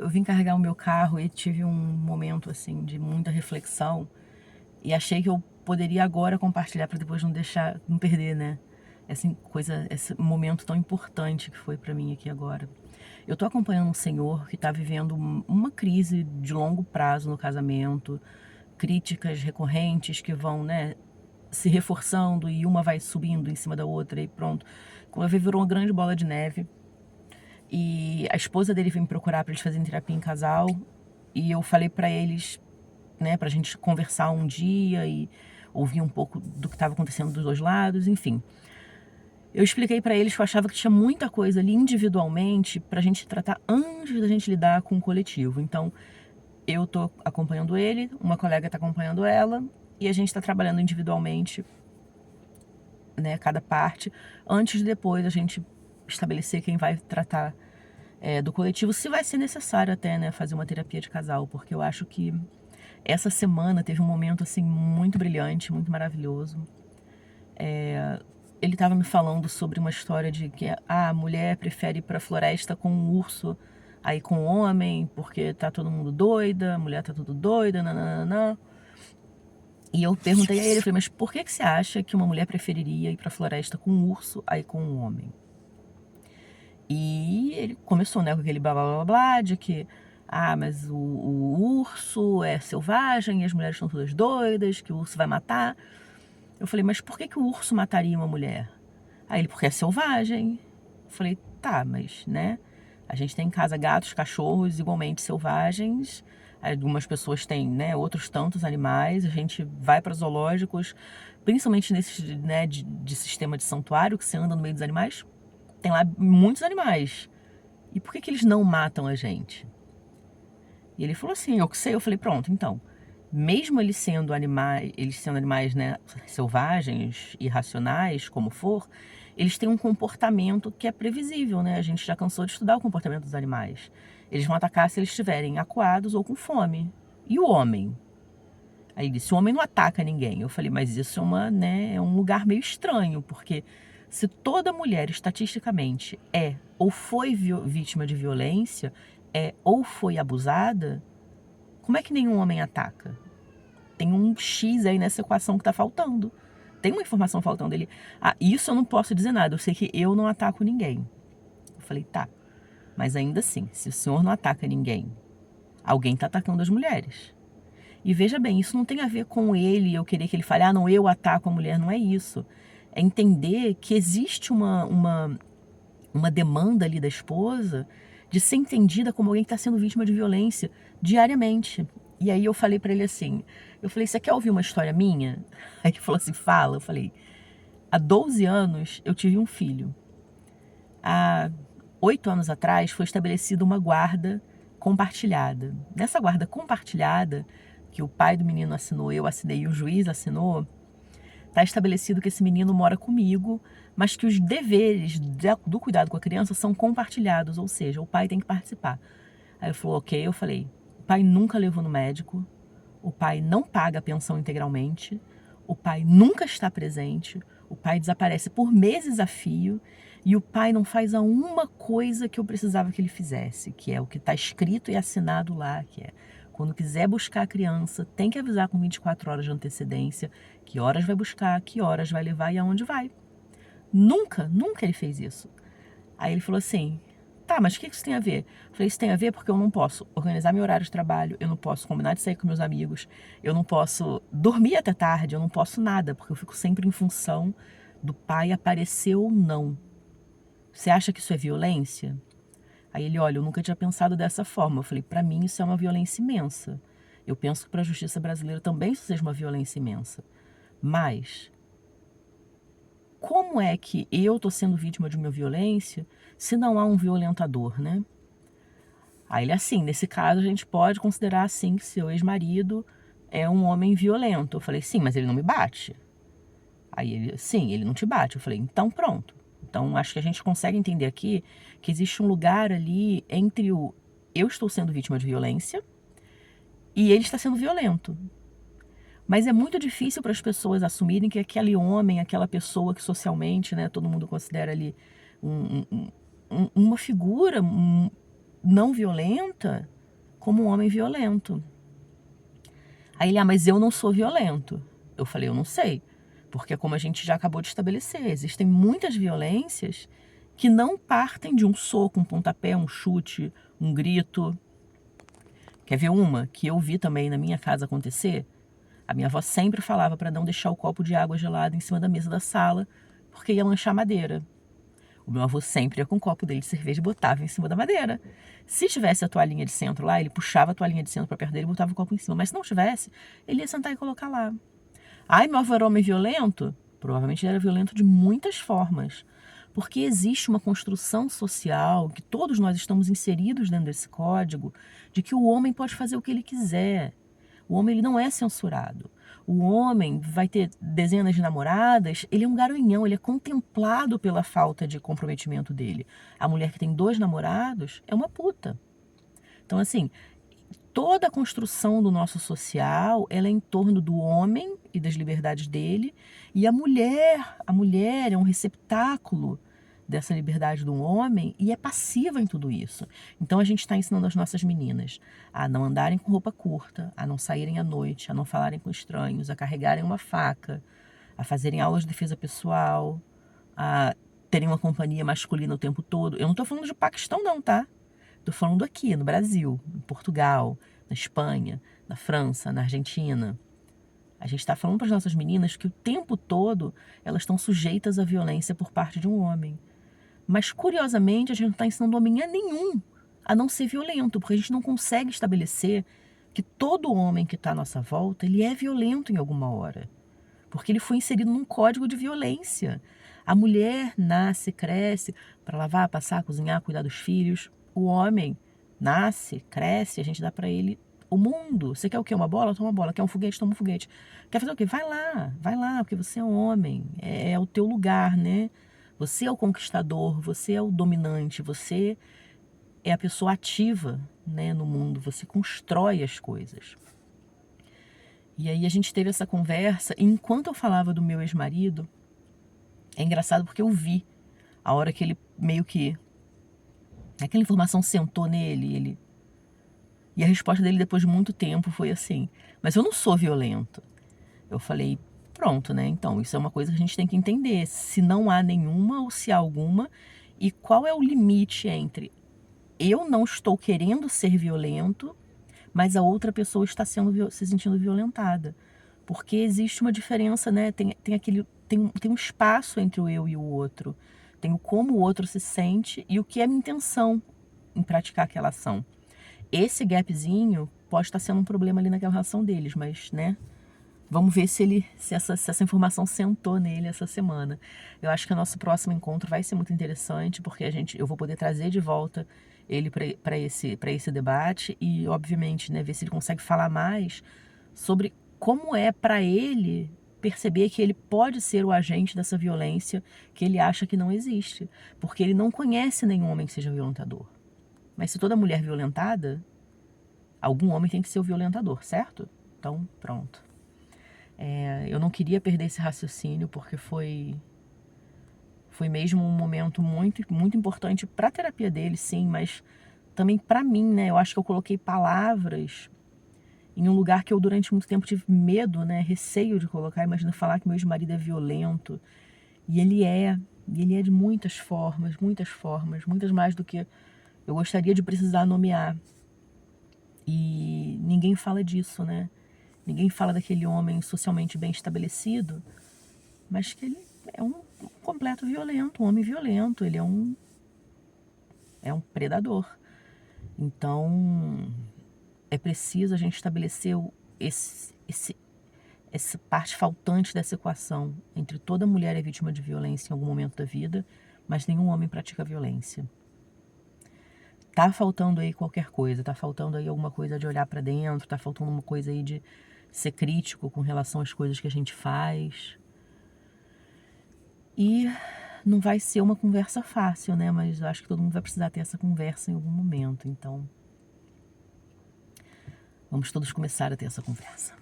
Eu vim carregar o meu carro e tive um momento assim de muita reflexão e achei que eu poderia agora compartilhar para depois não deixar, não perder, né? Esse momento tão importante que foi para mim aqui agora. Eu tô acompanhando um senhor que tá vivendo uma crise de longo prazo no casamento, críticas recorrentes que vão, né, se reforçando e uma vai subindo em cima da outra e pronto. Quando eu vi, virou uma grande bola de neve. E a esposa dele veio me procurar para eles fazerem terapia em casal. E eu falei para eles, né, pra gente conversar um dia e ouvir um pouco do que estava acontecendo dos dois lados, enfim. Eu expliquei para eles que eu achava que tinha muita coisa ali individualmente pra gente tratar antes da gente lidar com o coletivo. Então, eu tô acompanhando ele, uma colega tá acompanhando ela e a gente tá trabalhando individualmente, né, cada parte, antes de depois a gente estabelecer quem vai tratar do coletivo, se vai ser necessário até, né, fazer uma terapia de casal, porque eu acho que essa semana teve um momento assim muito brilhante, muito maravilhoso. Ele estava me falando sobre uma história de que a mulher prefere ir para a floresta com um urso, aí com o homem, porque tá todo mundo doida, a mulher tá tudo doida, nananana. E eu perguntei a ele, eu falei, mas por que você acha que uma mulher preferiria ir para a floresta com um urso, aí com um homem? E ele começou, né, com aquele blá blá blá blá de que, mas o urso é selvagem e as mulheres estão todas doidas, que o urso vai matar. Eu falei, mas por que que o urso mataria uma mulher? Aí ele, porque é selvagem. Eu falei, tá, mas, né, a gente tem em casa gatos, cachorros igualmente selvagens. Algumas pessoas têm, né, outros tantos animais. A gente vai para zoológicos, principalmente nesses, né, de sistema de santuário, que você anda no meio dos animais. Tem lá muitos animais. E por que que eles não matam a gente? E ele falou assim, eu que sei. Eu falei, pronto, então, mesmo eles sendo animais, né, selvagens, irracionais, como for, eles têm um comportamento que é previsível, né? A gente já cansou de estudar o comportamento dos animais. Eles vão atacar se eles estiverem acuados ou com fome. E o homem? Aí ele disse, o homem não ataca ninguém. Eu falei, mas isso é um lugar meio estranho, porque se toda mulher, estatisticamente, é ou foi vítima de violência, é ou foi abusada, como é que nenhum homem ataca? Tem um X aí nessa equação que tá faltando. Tem uma informação faltando ali. Isso eu não posso dizer nada, eu sei que eu não ataco ninguém. Eu falei, tá, mas ainda assim, se o senhor não ataca ninguém, alguém tá atacando as mulheres. E veja bem, isso não tem a ver com ele, eu querer que ele fale, não, eu ataco a mulher, não é isso. É entender que existe uma demanda ali da esposa de ser entendida como alguém que está sendo vítima de violência diariamente. E aí eu falei para ele assim, eu falei, você quer ouvir uma história minha? Aí ele falou assim, fala. Eu falei, há 12 anos eu tive um filho. Há 8 anos atrás foi estabelecida uma guarda compartilhada. Nessa guarda compartilhada, que o pai do menino assinou, eu assinei e o juiz assinou, está estabelecido que esse menino mora comigo, mas que os deveres do cuidado com a criança são compartilhados, ou seja, o pai tem que participar. Aí ele falou, ok, eu falei, o pai nunca levou no médico, o pai não paga a pensão integralmente, o pai nunca está presente, o pai desaparece por meses a fio e o pai não faz a uma coisa que eu precisava que ele fizesse, que é o que está escrito e assinado lá, que é quando quiser buscar a criança, tem que avisar com 24 horas de antecedência que horas vai buscar, que horas vai levar e aonde vai. Nunca, nunca ele fez isso. Aí ele falou assim, tá, mas o que isso tem a ver? Eu falei, isso tem a ver porque eu não posso organizar meu horário de trabalho, eu não posso combinar de sair com meus amigos, eu não posso dormir até tarde, eu não posso nada, porque eu fico sempre em função do pai aparecer ou não. Você acha que isso é violência? Aí ele, olha, eu nunca tinha pensado dessa forma. Eu falei, para mim isso é uma violência imensa. Eu penso que para a justiça brasileira também isso seja uma violência imensa. Mas como é que eu estou sendo vítima de uma violência se não há um violentador, né? Aí ele, assim, nesse caso a gente pode considerar, assim, que seu ex-marido é um homem violento. Eu falei, sim, mas ele não me bate. Aí ele, sim, ele não te bate. Eu falei, então pronto. Então acho que a gente consegue entender aqui que existe um lugar ali entre o eu estou sendo vítima de violência e ele está sendo violento. Mas é muito difícil para as pessoas assumirem que aquele homem, aquela pessoa que socialmente, né, todo mundo considera ali uma figura não violenta como um homem violento. Aí ele, mas eu não sou violento. Eu falei, eu não sei. Porque como a gente já acabou de estabelecer, existem muitas violências que não partem de um soco, um pontapé, um chute, um grito. Quer ver uma que eu vi também na minha casa acontecer? A minha avó sempre falava para não deixar o copo de água gelada em cima da mesa da sala, porque ia manchar madeira. O meu avô sempre ia com um copo dele de cerveja e botava em cima da madeira. Se tivesse a toalhinha de centro lá, ele puxava a toalhinha de centro para perto dele e botava o copo em cima. Mas se não tivesse, ele ia sentar e colocar lá. Ai, meu avô era homem violento? Provavelmente ele era violento de muitas formas. Porque existe uma construção social, que todos nós estamos inseridos dentro desse código, de que o homem pode fazer o que ele quiser. O homem ele não é censurado. O homem vai ter dezenas de namoradas, ele é um garanhão, ele é contemplado pela falta de comprometimento dele. A mulher que tem 2 namorados é uma puta. Então, assim, toda a construção do nosso social, ela é em torno do homem e das liberdades dele, e a mulher é um receptáculo dessa liberdade do homem e é passiva em tudo isso. Então a gente está ensinando as nossas meninas a não andarem com roupa curta, a não saírem à noite, a não falarem com estranhos, a carregarem uma faca, a fazerem aulas de defesa pessoal, a terem uma companhia masculina o tempo todo. Eu não estou falando de Paquistão não, tá? Estou falando aqui no Brasil, em Portugal, na Espanha, na França, na Argentina. A gente está falando para as nossas meninas que o tempo todo elas estão sujeitas à violência por parte de um homem. Mas, curiosamente, a gente não está ensinando homem nenhum a não ser violento, porque a gente não consegue estabelecer que todo homem que está à nossa volta, ele é violento em alguma hora. Porque ele foi inserido num código de violência. A mulher nasce, cresce para lavar, passar, cozinhar, cuidar dos filhos. O homem nasce, cresce, a gente dá para ele o mundo. Você quer o quê? Uma bola? Toma uma bola. Quer um foguete? Toma um foguete. Quer fazer o quê? Vai lá, porque você é um homem. É o teu lugar, né? Você é o conquistador, você é o dominante, você é a pessoa ativa, né, no mundo, você constrói as coisas. E aí a gente teve essa conversa, e enquanto eu falava do meu ex-marido, é engraçado porque eu vi a hora que ele meio que... aquela informação sentou nele, e a resposta dele depois de muito tempo foi assim, mas eu não sou violento. Eu falei, pronto, né? Então, isso é uma coisa que a gente tem que entender, se não há nenhuma ou se há alguma, e qual é o limite entre eu não estou querendo ser violento, mas a outra pessoa está se sentindo violentada. Porque existe uma diferença, né? Tem um espaço entre o eu e o outro. Tem o como o outro se sente e o que é a minha intenção em praticar aquela ação. Esse gapzinho pode estar sendo um problema ali naquela relação deles, mas, né? Vamos ver se essa informação sentou nele essa semana. Eu acho que o nosso próximo encontro vai ser muito interessante, porque eu vou poder trazer de volta ele para esse debate e, obviamente, né, ver se ele consegue falar mais sobre como é para ele perceber que ele pode ser o agente dessa violência que ele acha que não existe, porque ele não conhece nenhum homem que seja violentador. Mas se toda mulher é violentada, algum homem tem que ser o violentador, certo? Então, pronto. Eu não queria perder esse raciocínio porque foi mesmo um momento muito, muito importante para a terapia dele, sim, mas também para mim, né? Eu acho que eu coloquei palavras em um lugar que eu durante muito tempo tive medo, né? Receio de colocar. Imagina falar que meu ex-marido é violento. E ele é de muitas formas, muitas mais do que eu gostaria de precisar nomear. E ninguém fala disso, né? Ninguém fala daquele homem socialmente bem estabelecido, mas que ele é um completo violento, um homem violento, ele é um predador. Então, é preciso a gente estabelecer essa parte faltante dessa equação entre toda mulher é vítima de violência em algum momento da vida, mas nenhum homem pratica violência. Tá faltando aí qualquer coisa, tá faltando aí alguma coisa de olhar para dentro, tá faltando uma coisa aí de ser crítico com relação às coisas que a gente faz. E não vai ser uma conversa fácil, né? Mas eu acho que todo mundo vai precisar ter essa conversa em algum momento. Então, vamos todos começar a ter essa conversa.